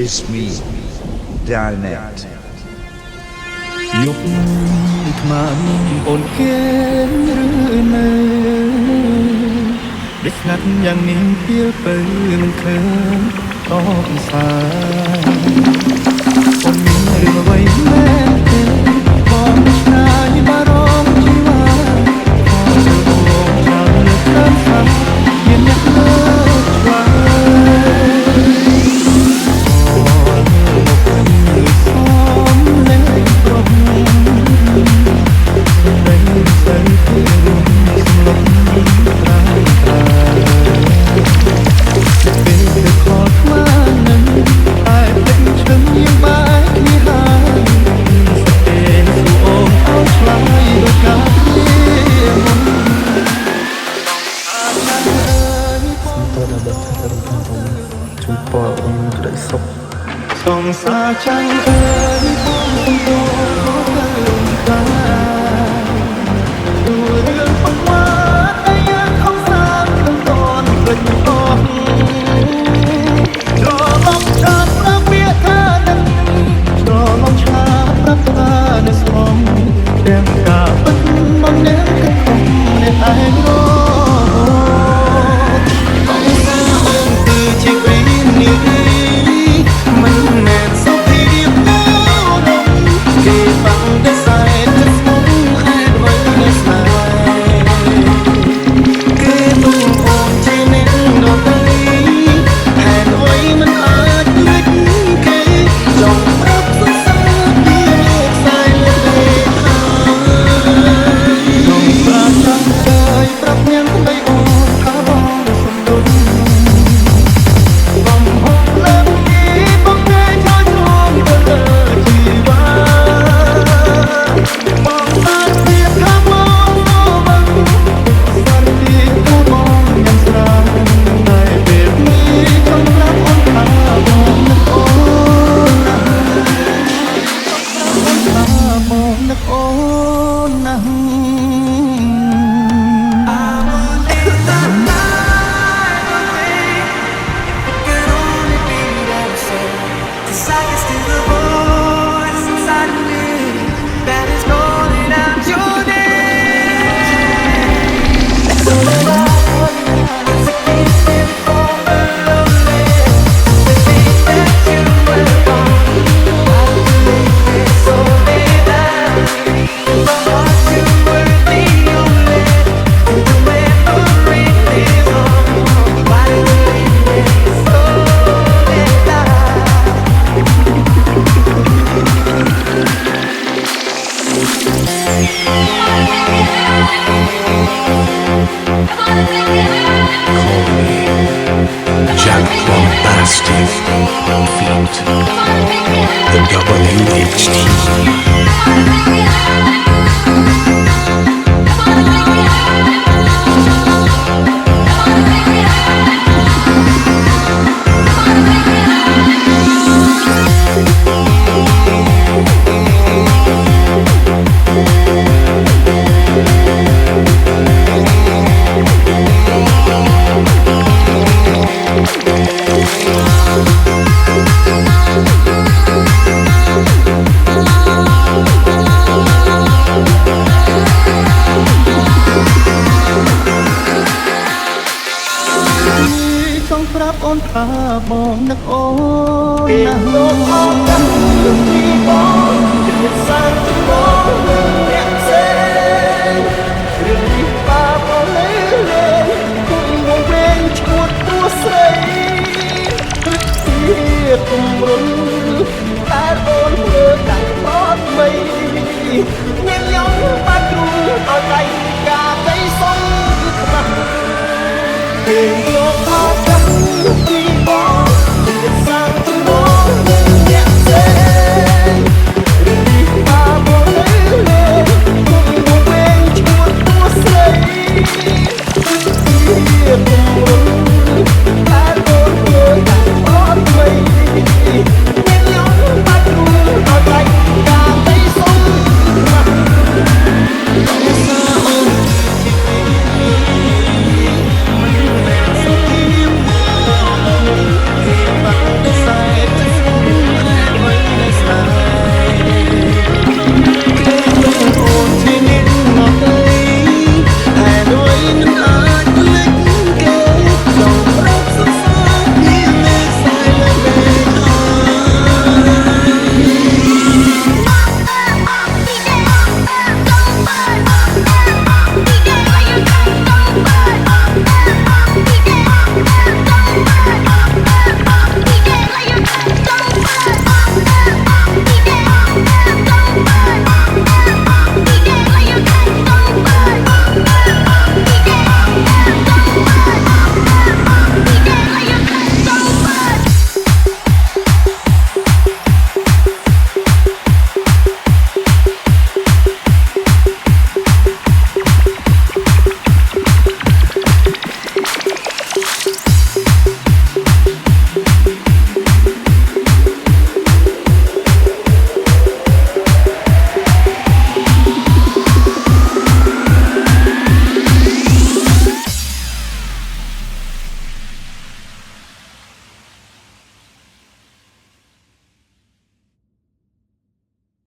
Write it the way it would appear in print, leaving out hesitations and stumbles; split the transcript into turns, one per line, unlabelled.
is me, Dalnet.
យប់ខ្មាំអូនគេឬនៅដេកស្ងាត់យ៉ាងនេះពេលទៅមិនឃើញតបសារអូនមានរឿងអ្វីមែនទេបងឆ្ងាយបារម្ភជីវ៉ាបងចូលបងចាំលើកតាមសាមានអ្នកលើកឆ្លើសងសាចាំងអើយបងសុំទោសខុសទៅកាទូរឿងបំមាតែយ៉ាងខំសាមមិនតន់ភ្លេចអស់រលំឆាបប្រាប់វាថានឹងរលំឆាបប្រាប់ថានៅស្រងទាំងការពិតមកអ្នកគិតខំអ្នកឯងរBombastic feat the WHTប្រាប់អូនថាបងនឹកអូនណាស់លោកអរគុណពីបងជាសានបងអ្នកផ្សេងរឿងនេះបាបអូនលេងគុំវងវែងឈួតទួស្រីគិតជាគំរុនតែអូនមើលដាក់បត់មីញញឹមបាត់គ្រូឲ្យដៃកាទៅសុំខ្មាស់ពេលលោកអរ